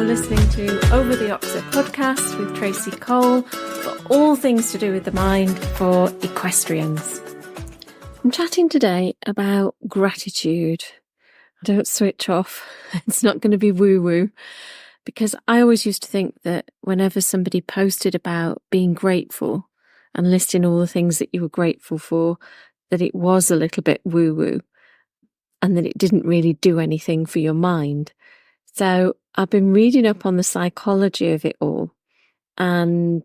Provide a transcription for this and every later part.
You're listening to Over the Oxer podcast with Tracy Cole for all things to do with the mind for equestrians. I'm chatting today about gratitude. Don't switch off. It's not going to be woo-woo, because I always used to think that whenever somebody posted about being grateful and listing all the things that you were grateful for, that it was a little bit woo-woo and that it didn't really do anything for your mind. So I've been reading up on the psychology of it all, and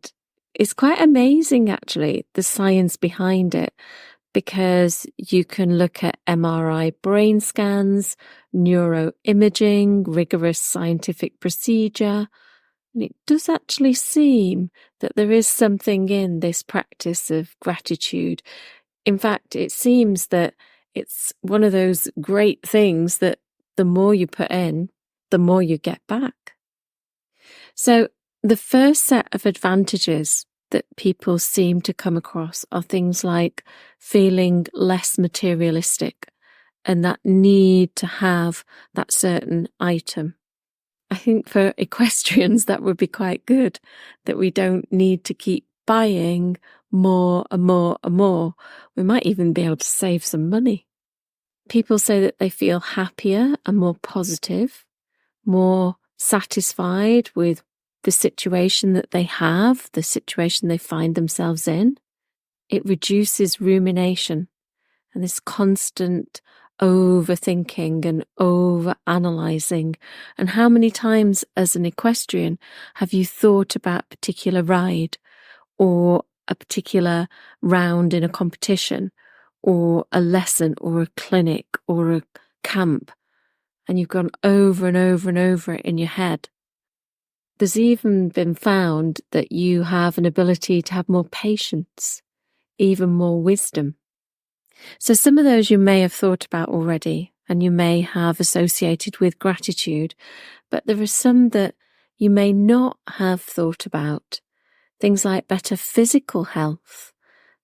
it's quite amazing actually, the science behind it, because you can look at MRI brain scans, neuroimaging, rigorous scientific procedure, and it does actually seem that there is something in this practice of gratitude. In fact, it seems that it's one of those great things that the more you put in, the more you get back. So the first set of advantages that people seem to come across are things like feeling less materialistic and that need to have that certain item. I think for equestrians that would be quite good, that we don't need to keep buying more and more and more. We might even be able to save some money. People say that they feel happier and more positive, more satisfied with the situation that they have, the situation they find themselves in. It reduces rumination and this constant overthinking and over-analysing. And how many times as an equestrian have you thought about a particular ride or a particular round in a competition or a lesson or a clinic or a camp, and you've gone over and over and over it in your head? There's even been found that you have an ability to have more patience, even more wisdom. So some of those you may have thought about already, and you may have associated with gratitude, but there are some that you may not have thought about. Things like better physical health,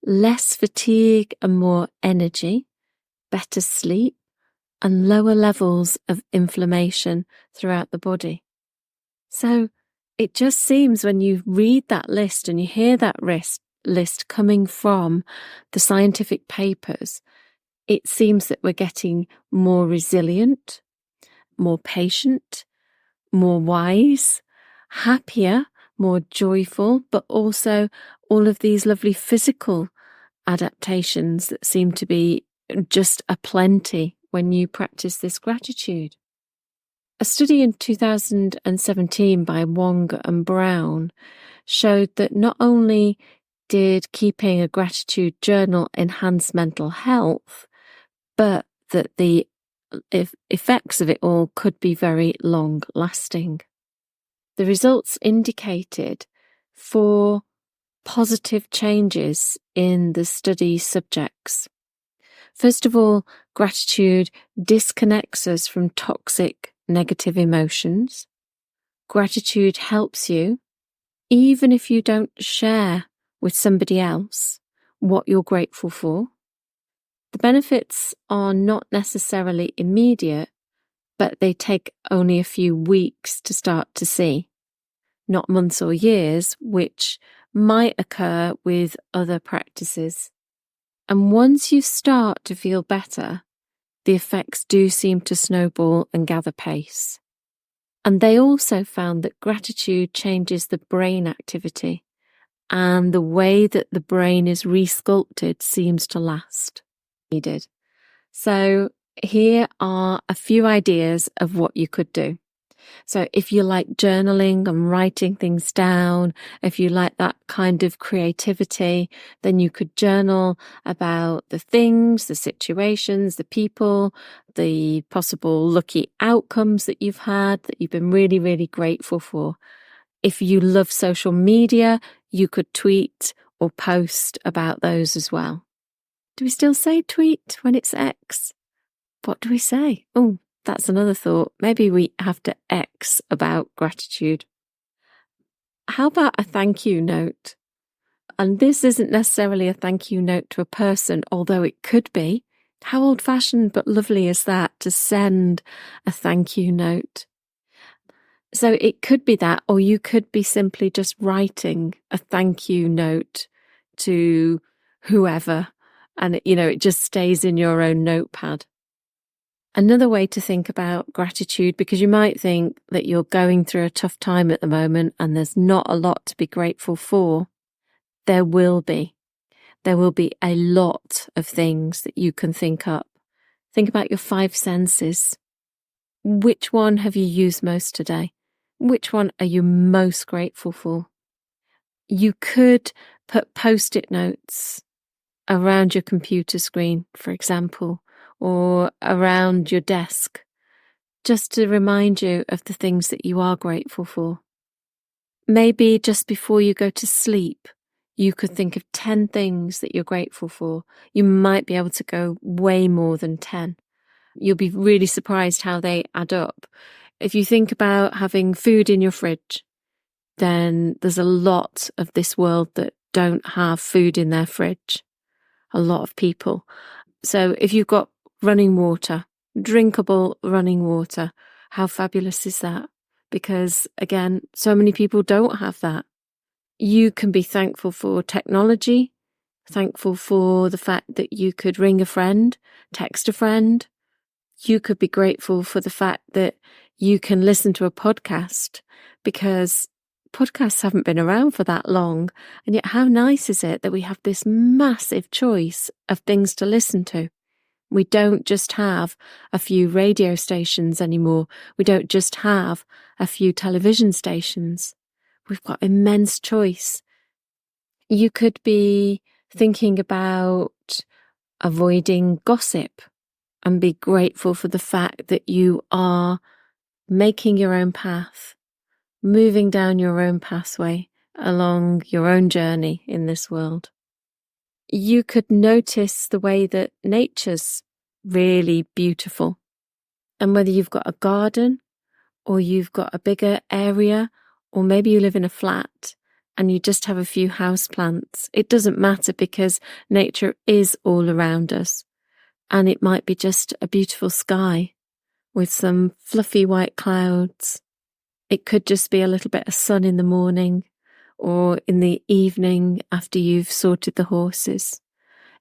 less fatigue and more energy, better sleep, and lower levels of inflammation throughout the body. So it just seems when you read that list and you hear that list coming from the scientific papers, it seems that we're getting more resilient, more patient, more wise, happier, more joyful, but also all of these lovely physical adaptations that seem to be just aplenty when you practice this gratitude. A study in 2017 by Wong and Brown showed that not only did keeping a gratitude journal enhance mental health, but that the effects of it all could be very long-lasting. The results indicated 4 positive changes in the study subjects. First of all, gratitude disconnects us from toxic negative emotions. Gratitude helps you, even if you don't share with somebody else what you're grateful for. The benefits are not necessarily immediate, but they take only a few weeks to start to see, not months or years, which might occur with other practices. And once you start to feel better, the effects do seem to snowball and gather pace. And they also found that gratitude changes the brain activity, and the way that the brain is resculpted seems to last. Needed. So here are a few ideas of what you could do. So if you like journaling and writing things down, if you like that kind of creativity, then you could journal about the things, the situations, the people, the possible lucky outcomes that you've had, that you've been really, really grateful for. If you love social media, you could tweet or post about those as well. Do we still say tweet when it's X? What do we say? Oh, that's another thought. Maybe we have to X about gratitude. How about a thank you note? And this isn't necessarily a thank you note to a person, although it could be. How old-fashioned but lovely is that, to send a thank you note? So it could be that, or you could be simply just writing a thank you note to whoever, and it just stays in your own notepad. Another way to think about gratitude, because you might think that you're going through a tough time at the moment and there's not a lot to be grateful for, there will be. There will be a lot of things that you can think up. Think about your 5 senses. Which one have you used most today? Which one are you most grateful for? You could put post-it notes around your computer screen, for example, or around your desk, just to remind you of the things that you are grateful for. Maybe just before you go to sleep, you could think of 10 things that you're grateful for. You might be able to go way more than 10. You'll be really surprised how they add up. If you think about having food in your fridge, then there's a lot of this world that don't have food in their fridge. A lot of people. So if you've got running water, drinkable running water, how fabulous is that? Because again, so many people don't have that. You can be thankful for technology, thankful for the fact that you could ring a friend, text a friend. You could be grateful for the fact that you can listen to a podcast, because podcasts haven't been around for that long. And yet how nice is it that we have this massive choice of things to listen to? We don't just have a few radio stations anymore. We don't just have a few television stations. We've got immense choice. You could be thinking about avoiding gossip and be grateful for the fact that you are making your own path, moving down your own pathway along your own journey in this world. You could notice the way that nature's really beautiful. And whether you've got a garden or you've got a bigger area, or maybe you live in a flat and you just have a few houseplants, it doesn't matter, because nature is all around us. And it might be just a beautiful sky with some fluffy white clouds. It could just be a little bit of sun in the morning or in the evening after you've sorted the horses.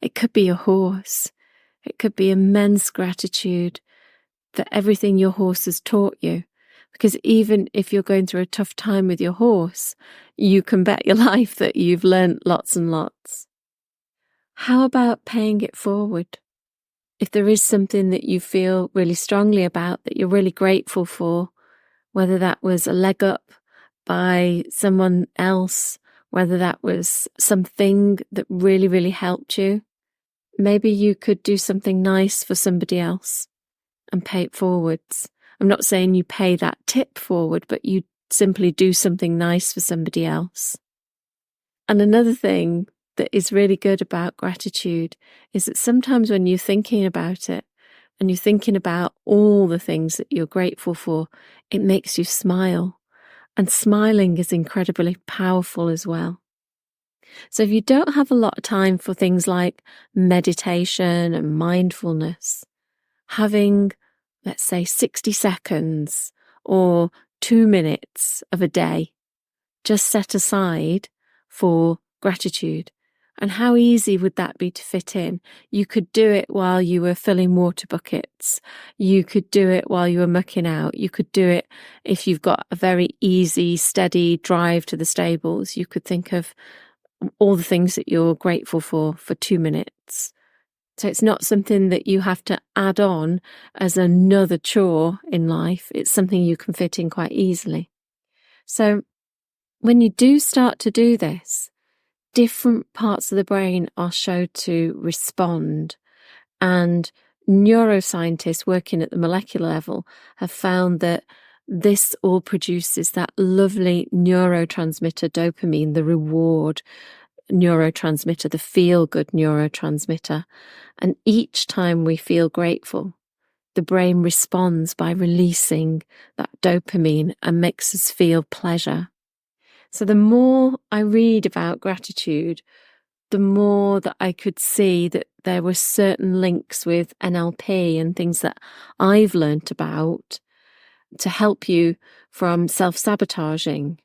It could be a horse. It could be immense gratitude for everything your horse has taught you. Because even if you're going through a tough time with your horse, you can bet your life that you've learnt lots and lots. How about paying it forward? If there is something that you feel really strongly about, that you're really grateful for, whether that was a leg up by someone else, whether that was something that really, really helped you, maybe you could do something nice for somebody else and pay it forwards. I'm not saying you pay that tip forward, but you simply do something nice for somebody else. And another thing that is really good about gratitude is that sometimes when you're thinking about it and you're thinking about all the things that you're grateful for, it makes you smile. And smiling is incredibly powerful as well. So if you don't have a lot of time for things like meditation and mindfulness, having, let's say, 60 seconds or 2 minutes of a day just set aside for gratitude. And how easy would that be to fit in? You could do it while you were filling water buckets. You could do it while you were mucking out. You could do it if you've got a very easy, steady drive to the stables. You could think of all the things that you're grateful for 2 minutes. So it's not something that you have to add on as another chore in life. It's something you can fit in quite easily. So when you do start to do this, different parts of the brain are shown to respond. And neuroscientists working at the molecular level have found that this all produces that lovely neurotransmitter dopamine, the reward neurotransmitter, the feel-good neurotransmitter. And each time we feel grateful, the brain responds by releasing that dopamine and makes us feel pleasure. So the more I read about gratitude, the more that I could see that there were certain links with NLP and things that I've learnt about to help you from self-sabotaging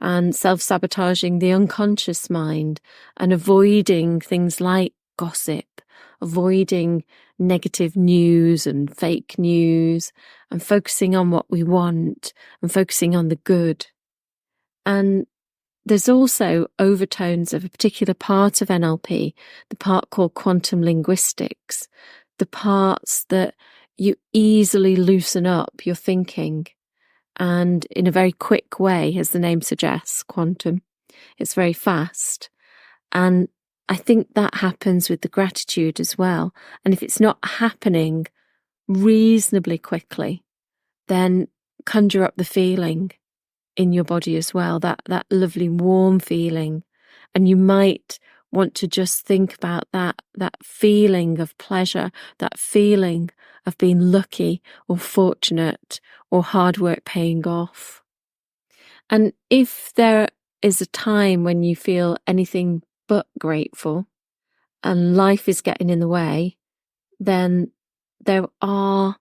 and self-sabotaging the unconscious mind and avoiding things like gossip, avoiding negative news and fake news, and focusing on what we want and focusing on the good. And there's also overtones of a particular part of NLP, the part called quantum linguistics, the parts that you easily loosen up your thinking. And in a very quick way, as the name suggests, quantum, it's very fast. And I think that happens with the gratitude as well. And if it's not happening reasonably quickly, then conjure up the feeling in your body as well, that lovely warm feeling. And you might want to just think about that feeling of pleasure, that feeling of being lucky or fortunate or hard work paying off. And if there is a time when you feel anything but grateful and life is getting in the way, then there are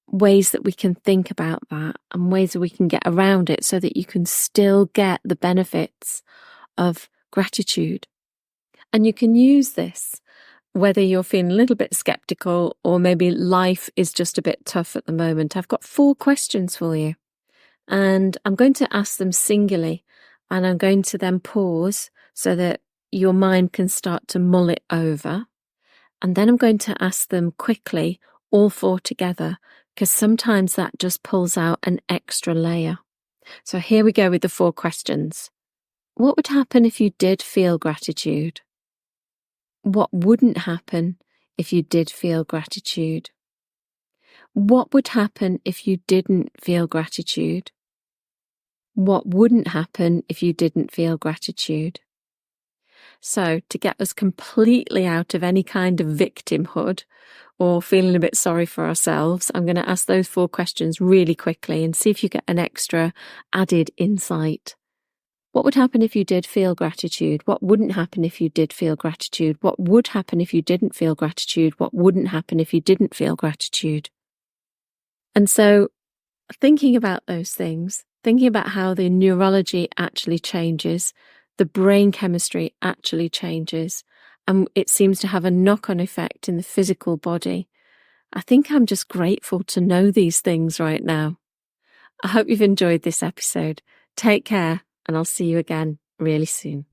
ways that we can think about that and ways that we can get around it so that you can still get the benefits of gratitude. And you can use this whether you're feeling a little bit skeptical or maybe life is just a bit tough at the moment. I've got 4 questions for you, and I'm going to ask them singularly, and I'm going to then pause so that your mind can start to mull it over. And then I'm going to ask them quickly, all 4 together, because sometimes that just pulls out an extra layer. So here we go with the 4 questions. What would happen if you did feel gratitude? What wouldn't happen if you did feel gratitude? What would happen if you didn't feel gratitude? What wouldn't happen if you didn't feel gratitude? So to get us completely out of any kind of victimhood or feeling a bit sorry for ourselves, I'm going to ask those 4 questions really quickly and see if you get an extra added insight. What would happen if you did feel gratitude? What wouldn't happen if you did feel gratitude? What would happen if you didn't feel gratitude? What wouldn't happen if you didn't feel gratitude? And so thinking about those things, thinking about how the neurology actually changes, the brain chemistry actually changes, and it seems to have a knock-on effect in the physical body. I think I'm just grateful to know these things right now. I hope you've enjoyed this episode. Take care, and I'll see you again really soon.